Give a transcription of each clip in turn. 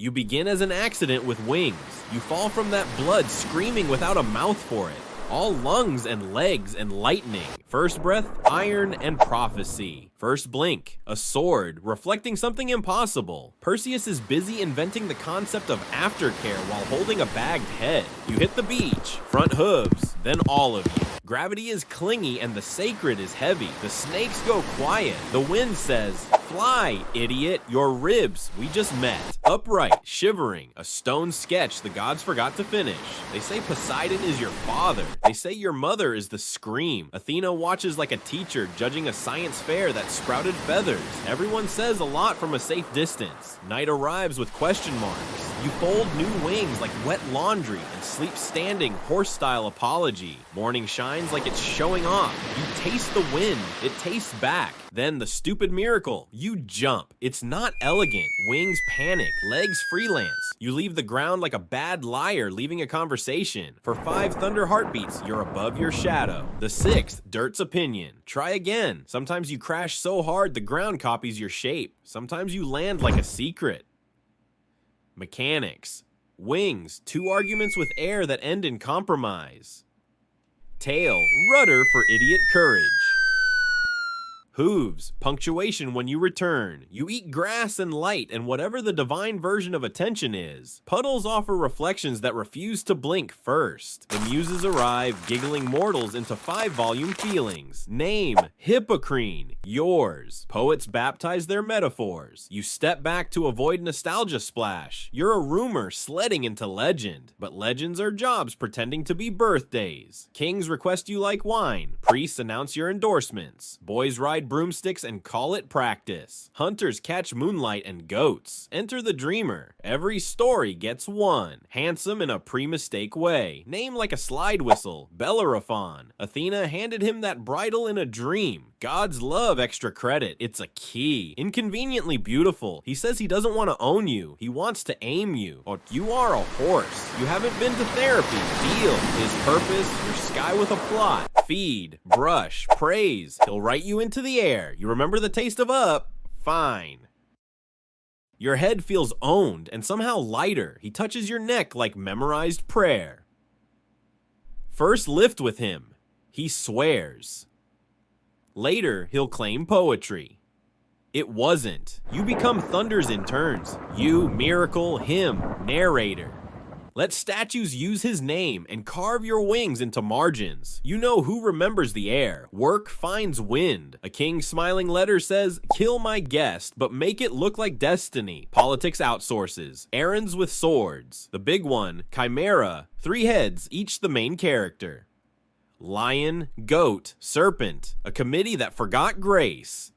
You begin as an accident with wings. You fall from that blood screaming without a mouth for it. All lungs and legs and lightning. First breath, iron and prophecy. First blink, a sword, reflecting something impossible. Perseus is busy inventing the concept of aftercare while holding a bagged head. You hit the beach, front hooves, then all of you. Gravity is clingy and the sacred is heavy. The snakes go quiet. The wind says, "Fly, idiot, your ribs, we just met." Upright, shivering, a stone sketch the gods forgot to finish. They say Poseidon is your father. They say your mother is the scream. Athena watches like a teacher judging a science fair that sprouted feathers. Everyone says a lot from a safe distance. Night arrives with question marks. You fold new wings like wet laundry and sleep standing horse-style apology. Morning shines like it's showing off. You taste the wind, it tastes back. Then the stupid miracle, you jump. It's not elegant, wings panic, legs freelance. You leave the ground like a bad liar leaving a conversation. For 5 thunder heartbeats, you're above your shadow. The 6th, dirt's opinion. Try again. Sometimes you crash so hard the ground copies your shape. Sometimes you land like a secret. Mechanics. Wings, 2 arguments with air that end in compromise. Tail, rudder for idiot courage. Hooves, punctuation when you return. You eat grass and light and whatever the divine version of attention is. Puddles offer reflections that refuse to blink first. The muses arrive, giggling mortals into 5-volume feelings. Name, Hippocrene, yours. Poets baptize their metaphors. You step back to avoid nostalgia splash. You're a rumor sledding into legend. But legends are jobs pretending to be birthdays. Kings request you like wine. Priests announce your endorsements. Boys ride broomsticks and call it practice. Hunters catch moonlight and goats. Enter the dreamer. Every story gets one. Handsome in a pre-mistake way. Name like a slide whistle. Bellerophon. Athena handed him that bridle in a dream. Gods love extra credit. It's a key. Inconveniently beautiful. He says he doesn't want to own you. He wants to aim you. Or you are a horse. You haven't been to therapy. Deal. His purpose, your sky with a plot. Feed, brush, praise. He'll write you into the air. You remember the taste of up? Fine. Your head feels owned and somehow lighter. He touches your neck like memorized prayer. First lift with him. He swears. Later, he'll claim poetry. It wasn't. You become thunders in turns. You, miracle, him, narrator. Let statues use his name and carve your wings into margins. You know who remembers the air. Work finds wind. A king's smiling letter says, "Kill my guest, but make it look like destiny." Politics outsources. Errands with swords. The big one, Chimera. 3 heads, each the main character. Lion, goat, serpent. A committee that forgot grace.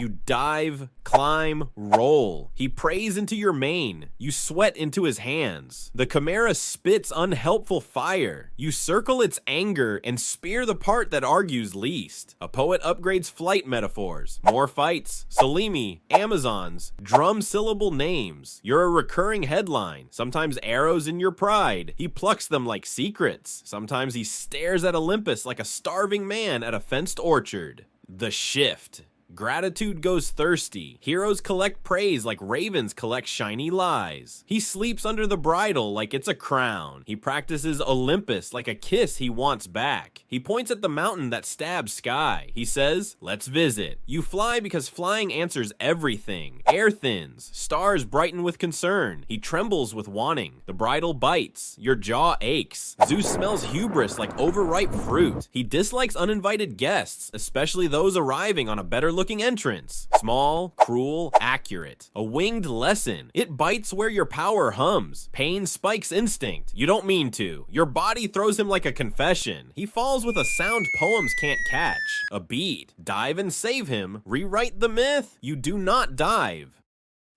You dive, climb, roll. He prays into your mane. You sweat into his hands. The Chimera spits unhelpful fire. You circle its anger and spear the part that argues least. A poet upgrades flight metaphors. More fights, Salimi, Amazons, drum syllable names. You're a recurring headline. Sometimes arrows in your pride. He plucks them like secrets. Sometimes he stares at Olympus like a starving man at a fenced orchard. The shift. Gratitude goes thirsty. Heroes collect praise like ravens collect shiny lies. He sleeps under the bridle like it's a crown. He practices Olympus like a kiss he wants back. He points at the mountain that stabs sky. He says, "Let's visit." You fly because flying answers everything. Air thins. Stars brighten with concern. He trembles with wanting. The bridle bites. Your jaw aches. Zeus smells hubris like overripe fruit. He dislikes uninvited guests, especially those arriving on a better looking entrance. Small, cruel, accurate. A winged lesson. It bites where your power hums. Pain spikes instinct. You don't mean to. Your body throws him like a confession. He falls with a sound poems can't catch. A beat. Dive and save him. Rewrite the myth. You do not dive.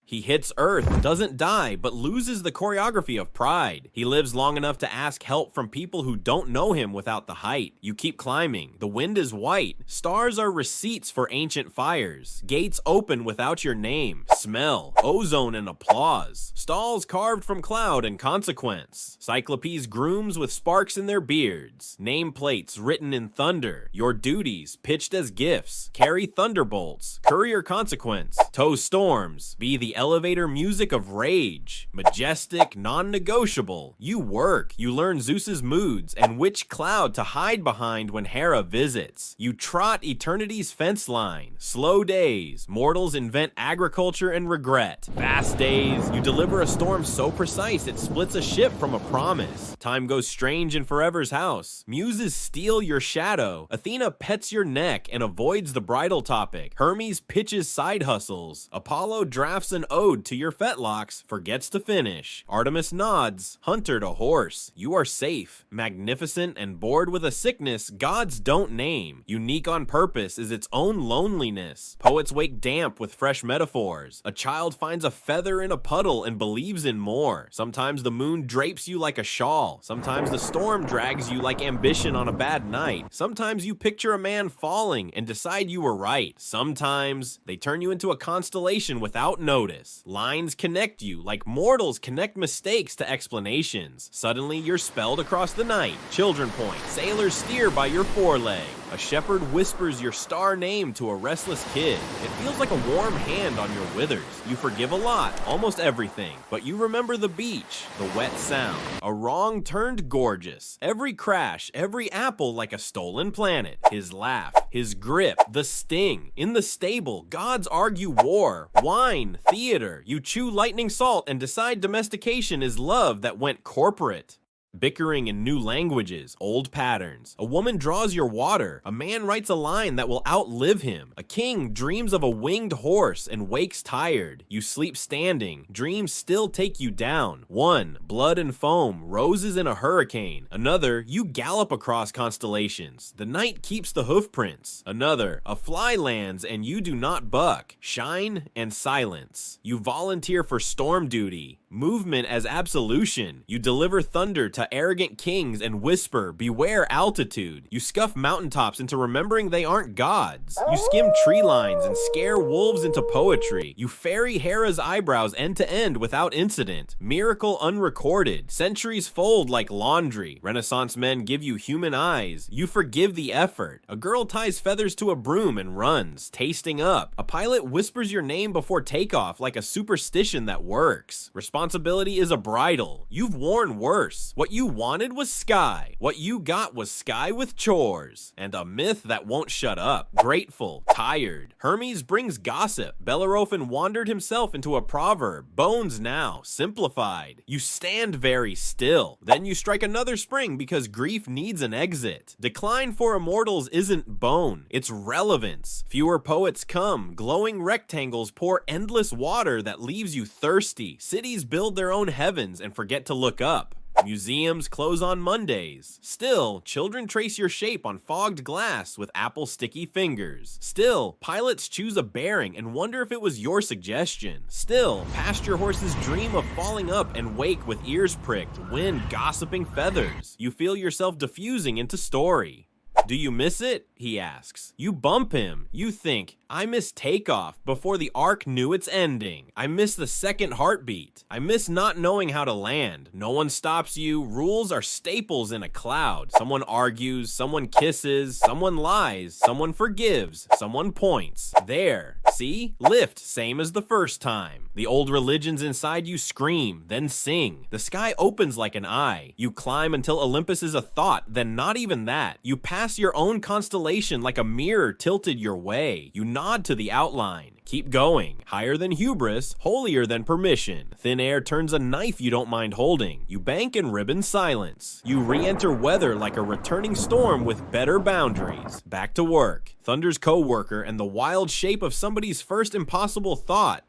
He hits Earth, doesn't die, but loses the choreography of pride. He lives long enough to ask help from people who don't know him without the height. You keep climbing. The wind is white. Stars are receipts for ancient fires. Gates open without your name. Smell, ozone and applause. Stalls carved from cloud and consequence. Cyclopes grooms with sparks in their beards. Nameplates written in thunder. Your duties pitched as gifts. Carry thunderbolts. Courier consequence. Tow storms. Be the elevator music of rage. Majestic, non-negotiable. You work. You learn Zeus's moods and which cloud to hide behind when Hera visits. You trot eternity's fence line. Slow days. Mortals invent agriculture and regret. Fast days. You deliver a storm so precise it splits a ship from a promise. Time goes strange in Forever's house. Muses steal your shadow. Athena pets your neck and avoids the bridal topic. Hermes pitches side hustles. Apollo drafts an ode to your fetlocks, forgets to finish. Artemis nods. Hunter to horse. You are safe. Magnificent and bored with a sickness gods don't name. Unique on purpose is its own loneliness. Poets wake damp with fresh metaphors. A child finds a feather in a puddle and believes in more. Sometimes the moon drapes you like a shawl. Sometimes the storm drags you like ambition on a bad night. Sometimes you picture a man falling and decide you were right. Sometimes they turn you into a constellation without notice. Lines connect you like mortals connect mistakes to explanations. Suddenly you're spelled across the night. Children point. Sailors steer by your foreleg. A shepherd whispers your star name to a restless kid. It feels like a warm hand on your withers. You forgive a lot, almost everything, but you remember the beach, the wet sound. A wrong turned gorgeous. Every crash, every apple like a stolen planet. His laugh, his grip, the sting. In the stable, gods argue war, wine, theater. You chew lightning salt and decide domestication is love that went corporate. Bickering in new languages, old patterns. A woman draws your water. A man writes a line that will outlive him. A king dreams of a winged horse and wakes tired. You sleep standing. Dreams still take you down. One, blood and foam, roses in a hurricane. Another, you gallop across constellations. The night keeps the hoofprints. Another, a fly lands and you do not buck. Shine and silence. You volunteer for storm duty. Movement as absolution. You deliver thunder to arrogant kings and whisper, beware altitude. You scuff mountaintops into remembering they aren't gods. You skim tree lines and scare wolves into poetry. You ferry Hera's eyebrows end to end without incident. Miracle unrecorded. Centuries fold like laundry. Renaissance men give you human eyes. You forgive the effort. A girl ties feathers to a broom and runs, tasting up. A pilot whispers your name before takeoff like a superstition that works. Responsibility is a bridle. You've worn worse. What you wanted was sky. What you got was sky with chores. And a myth that won't shut up. Grateful. Tired. Hermes brings gossip. Bellerophon wandered himself into a proverb. Bones now. Simplified. You stand very still. Then you strike another spring because grief needs an exit. Decline for immortals isn't bone. It's relevance. Fewer poets come. Glowing rectangles pour endless water that leaves you thirsty. Cities build their own heavens and forget to look up. Museums close on Mondays. Still, children trace your shape on fogged glass with apple sticky fingers. Still, pilots choose a bearing and wonder if it was your suggestion. Still, pasture horses dream of falling up and wake with ears pricked, wind gossiping feathers. You feel yourself diffusing into story. Do you miss it? He asks. You bump him. You think, I miss takeoff before the arc knew its ending. I miss the second heartbeat. I miss not knowing how to land. No one stops you. Rules are staples in a cloud. Someone argues, someone kisses, someone lies, someone forgives, someone points. There. See? Lift, same as the first time. The old religions inside you scream, then sing. The sky opens like an eye. You climb until Olympus is a thought, then not even that. You pass your own constellation like a mirror tilted your way. You nod to the outline. Keep going. Higher than hubris, holier than permission. Thin air turns a knife you don't mind holding. You bank and ribbon silence. You re-enter weather like a returning storm with better boundaries. Back to work. Thunder's co-worker and the wild shape of somebody's first impossible thought.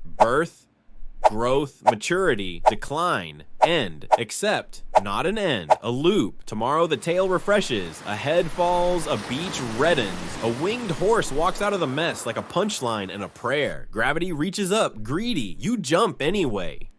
Birth, growth, maturity, decline, end, except not an end, a loop. Tomorrow the tail refreshes, a head falls, a beach reddens, a winged horse walks out of the mess like a punchline and a prayer. Gravity reaches up, greedy, you jump anyway.